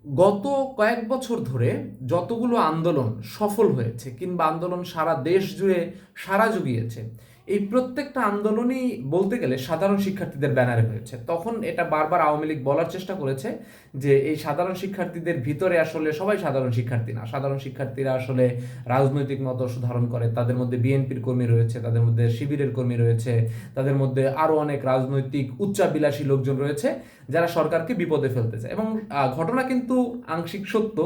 গত কয়েক বছর ধরে যতগুলো আন্দোলন সফল হয়েছে কিংবা আন্দোলন সারা দেশ জুড়ে সাড়া জুগিয়েছে, এই প্রত্যেকটা আন্দোলনই বলতে গেলে সাধারণ শিক্ষার্থীদের ব্যানারে হয়েছে। তখন এটা বারবার আওয়ামী লীগ বলার চেষ্টা করেছে যে এই সাধারণ শিক্ষার্থীদের ভিতরে আসলে সবাই সাধারণ শিক্ষার্থী না, সাধারণ শিক্ষার্থীরা আসলে রাজনৈতিক মতাদর্শ ধারণ করে, তাদের মধ্যে বিএনপির কর্মী রয়েছে, তাদের মধ্যে শিবিরের কর্মী রয়েছে, তাদের মধ্যে আরও অনেক রাজনৈতিক উচ্চাবিলাসী লোকজন রয়েছে যারা সরকারকে বিপদে ফেলতে চায়। এবং ঘটনা কিন্তু আংশিক সত্য।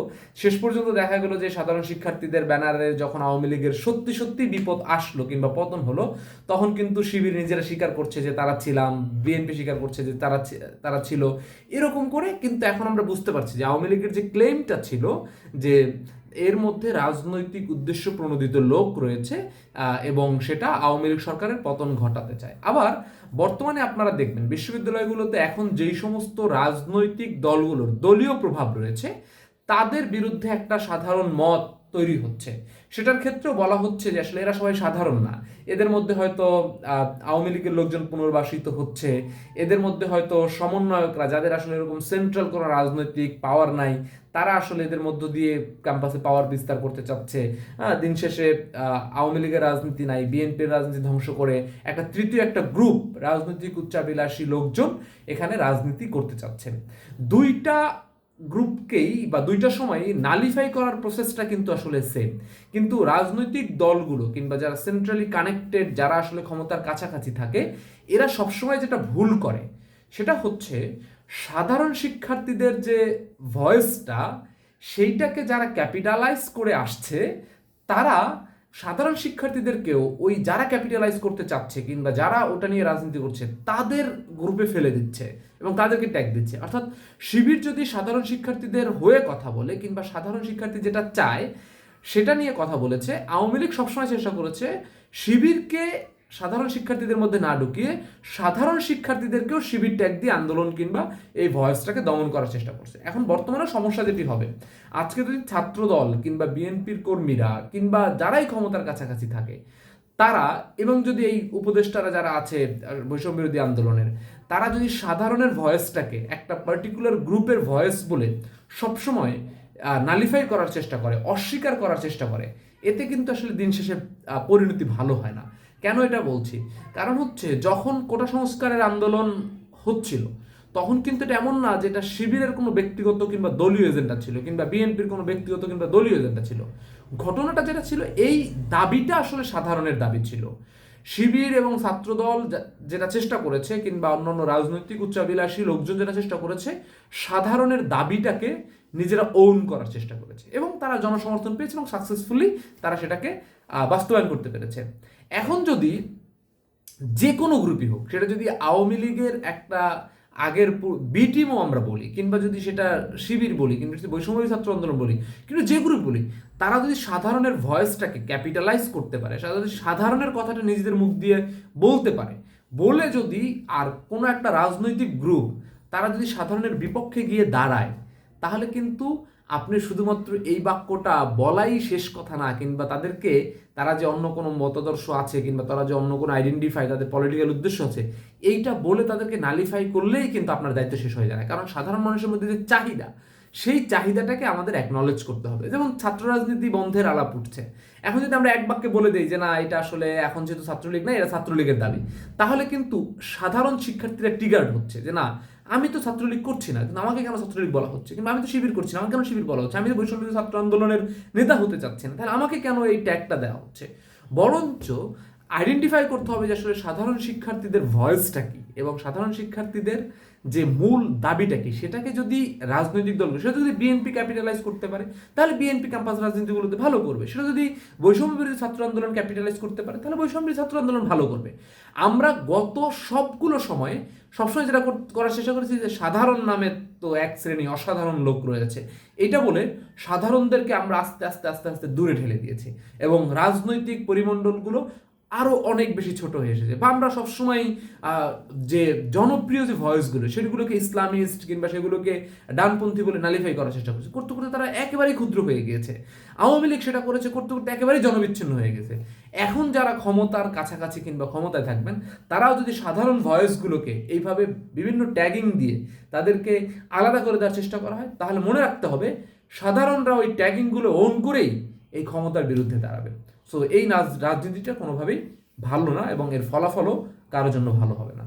শেষ পর্যন্ত দেখা গেল যে সাধারণ শিক্ষার্থীদের ব্যানারে যখন আওয়ামী লীগের সত্যি সত্যি বিপদ আসলো কিংবা পতন হলো, তখন কিন্তু শিবির নিজেরা স্বীকার করছে যে তারা ছিলাম, বিএনপি স্বীকার করছে যে তারা ছিল। এরকম করে কিন্তু এখন আমরা বুঝতে পারছি যে আওয়ামী লীগের যে ক্লেমটা ছিল যে এর মধ্যে রাজনৈতিক উদ্দেশ্য প্রণোদিত লোক রয়েছে এবং সেটা আওয়ামী লীগ সরকারের পতন ঘটাতে চায়। আবার বর্তমানে আপনারা দেখবেন বিশ্ববিদ্যালয়গুলোতে এখন যেই সমস্ত রাজনৈতিক দলগুলোর দলীয় প্রভাব রয়েছে তাদের বিরুদ্ধে একটা সাধারণ মত তৈরি হচ্ছে। সেটার ক্ষেত্রেও বলা হচ্ছে যে আসলে এরা সবাই সাধারণ না, এদের মধ্যে হয়তো আওয়ামী লীগের লোকজন পুনর্বাসিত হচ্ছে, এদের মধ্যে হয়তো সমন্বয়করা যাদের আসলে এরকম সেন্ট্রাল কোনো রাজনৈতিক পাওয়ার নাই, তারা আসলে এদের মধ্য দিয়ে ক্যাম্পাসে পাওয়ার বিস্তার করতে চাচ্ছে। দিন শেষে আওয়ামী লীগের রাজনীতি নাই, বিএনপির রাজনীতি ধ্বংস করে একটা তৃতীয় একটা গ্রুপ রাজনৈতিক উচ্চাবিলাসী লোকজন এখানে রাজনীতি করতে চাচ্ছেন। দুইটা গ্রুপকেই বা দুইটা সময় নালিফাই করার প্রসেসটা কিন্তু আসলে সেম। কিন্তু রাজনৈতিক দলগুলো কিংবা যারা সেন্ট্রালি কানেক্টেড, যারা আসলে ক্ষমতার কাছাকাছি থাকে, এরা সবসময় যেটা ভুল করে সেটা হচ্ছে সাধারণ শিক্ষার্থীদের যে ভয়েসটা, সেইটাকে যারা ক্যাপিটালাইজ করে আসছে তারা সাধারণ শিক্ষার্থীদেরকেও ওই যারা ক্যাপিটালাইজ করতে চাচ্ছে কিংবা যারা ওটা নিয়ে রাজনীতি করছে তাদের গ্রুপে ফেলে দিচ্ছে এবং তাদেরকে ট্যাগ দিচ্ছে। অর্থাৎ শিবির যদি সাধারণ শিক্ষার্থীদের হয়ে কথা বলে কিংবা সাধারণ শিক্ষার্থী যেটা চায় সেটা নিয়ে কথা বলেছে, আওয়ামী লীগ সবসময় চেষ্টা করেছে শিবিরকে সাধারণ শিক্ষার্থীদের মধ্যে না ঢুকিয়ে সাধারণ শিক্ষার্থীদেরকেও শিবির ট্যাগ দিয়ে আন্দোলন কিংবা এই ভয়েসটাকে দমন করার চেষ্টা করছে। এখন বর্তমানে সমস্যা যেটি হবে, আজকে যদি ছাত্রদল কিংবা বিএনপির কর্মীরা কিংবা যারাই ক্ষমতার কাছাকাছি থাকে তারা, এবং যদি এই উপদেষ্টারা যারা আছে বৈষম্য বিরোধী আন্দোলনের, তারা যদি সাধারণের ভয়েসটাকে একটা পার্টিকুলার গ্রুপের ভয়েস বলে সবসময় নালিফাই করার চেষ্টা করে, অস্বীকার করার চেষ্টা করে, এতে কিন্তু আসলে দিন শেষে পরিণতি ভালো হয় না। কেন এটা বলছি? কারণ হচ্ছে যখন কোটা সংস্কারের আন্দোলন হচ্ছিল তখন কিন্তু এটা এমন না যে এটা শিবিরের কোনো ব্যক্তিগত কিংবা দলীয় এজেন্ডা ছিল কিংবা বিএনপির কোনো ব্যক্তিগত কিংবা দলীয় এজেন্ডা ছিল। ঘটনাটা যেটা ছিল, এই দাবিটা আসলে সাধারণের দাবি ছিল। শিবির এবং ছাত্রদল যেটা চেষ্টা করেছে কিংবা অন্যান্য রাজনৈতিক উচ্চাভিলাষী লোকজন যেটা চেষ্টা করেছে, সাধারণের দাবিটাকে নিজেরা ওন করার চেষ্টা করেছে এবং তারা জনসমর্থন পেয়েছে এবং সাকসেসফুলি তারা সেটাকে বাস্তবায়ন করতে পেরেছে। এখন যদি যে কোনো গ্রুপই হোক, সেটা যদি আওয়ামী লীগের একটা আগের বি টিমও আমরা বলি কিংবা যদি সেটা শিবির বলি কিংবা যদি বৈষম্য ছাত্র আন্দোলন বলি, কিন্তু যে গ্রুপ বলি, তারা যদি সাধারণের ভয়েসটাকে ক্যাপিটালাইজ করতে পারে, যদি সাধারণের কথাটা নিজেদের মুখ দিয়ে বলতে পারে, বলে যদি আর কোনো একটা রাজনৈতিক গ্রুপ তারা যদি সাধারণের বিপক্ষে গিয়ে দাঁড়ায়, তাহলে কিন্তু আপনি শুধুমাত্র এই বাক্যটা বলাই শেষ কথা না, কিংবা তাদেরকে তারা যে অন্য কোনো মতাদর্শ আছে কিংবা তারা যে অন্য কোনো আইডেন্টিফাই, তাদের পলিটিক্যাল উদ্দেশ্য আছে, এইটা বলে তাদেরকে নালিফাই করলেই কিন্তু আপনার দায়িত্ব শেষ হয়ে যায়। কারণ সাধারণ মানুষের মধ্যে যে চাহিদা, সেই চাহিদাটাকে আমাদের অ্যাকনলেজ করতে হবে। যেমন ছাত্র রাজনীতি বন্ধের আলাপ উঠছে, এখন যদি আমরা এক বাক্যে বলে দিই যে না, এটা আসলে এখন যেহেতু ছাত্রলীগ না, এটা ছাত্রলীগের দাবি, তাহলে কিন্তু সাধারণ শিক্ষার্থীরা ট্রিগার্ড হচ্ছে যে না, আমি তো ছাত্রলীগ করছি না, কিন্তু আমাকে কেন ছাত্রলীগ বলা হচ্ছে, কিংবা আমি তো শিবির করছি না, আমাকে কেন শিবির বলা হচ্ছে, আমি তো বৈষম্য ছাত্র আন্দোলনের নেতা হতে চাচ্ছি না, তাহলে আমাকে কেন এই ট্যাগটা দেওয়া হচ্ছে। বরঞ্চ আইডেন্টিফাই করতে হবে যে আসলে সাধারণ শিক্ষার্থীদের ভয়েসটা কি এবং সাধারণ শিক্ষার্থীদের যে মূল দাবিটা কি, সেটাকে যদি রাজনৈতিক দলগুলো, সেটা যদি বিএনপি ক্যাপিটালাইজ করতে পারে তাহলে বিএনপি ক্যাম্পাস রাজনীতিগুলোতে ভালো করবে। সেটা যদি বৈষম্য বিরোধী ছাত্র আন্দোলন ক্যাপিটালাইজ করতে পারে তাহলে বৈষম্য বিরোধী ছাত্র আন্দোলন ভালো করবে। আমরা গত সবগুলো সময়ে সবসময় যেটা করার চেষ্টা করেছি যে সাধারণ নামে তো এক শ্রেণী অসাধারণ লোক রয়েছে, এটা বলে সাধারণদেরকে আমরা আস্তে আস্তে আস্তে আস্তে দূরে ঠেলে দিয়েছি এবং রাজনৈতিক পরিমণ্ডলগুলো আরও অনেক বেশি ছোট হয়ে এসেছে, বা আমরা সবসময় যে জনপ্রিয় যে ভয়েসগুলো সেগুলোকে ইসলামিস্ট কিংবা সেগুলোকে ডানপন্থী বলে নালিফাই করার চেষ্টা করছে, করতে করতে তারা একেবারেই ক্ষুদ্র হয়ে গিয়েছে। আওয়ামী লীগ সেটা করেছে, করতে করতে একেবারেই জনবিচ্ছিন্ন হয়ে গেছে। এখন যারা ক্ষমতার কাছাকাছি কিংবা ক্ষমতায় থাকবেন, তারাও যদি সাধারণ ভয়েসগুলোকে এইভাবে বিভিন্ন ট্যাগিং দিয়ে তাদেরকে আলাদা করে দেওয়ার চেষ্টা করা হয়, তাহলে মনে রাখতে হবে সাধারণরা ওই ট্যাগিংগুলো ওন করেই এই ক্ষমতার বিরুদ্ধে দাঁড়াবে। সো এই রাজনীতিটা কোনোভাবেই ভালো না, এবং এর ফলাফলও কারোর জন্য ভালো হবে না।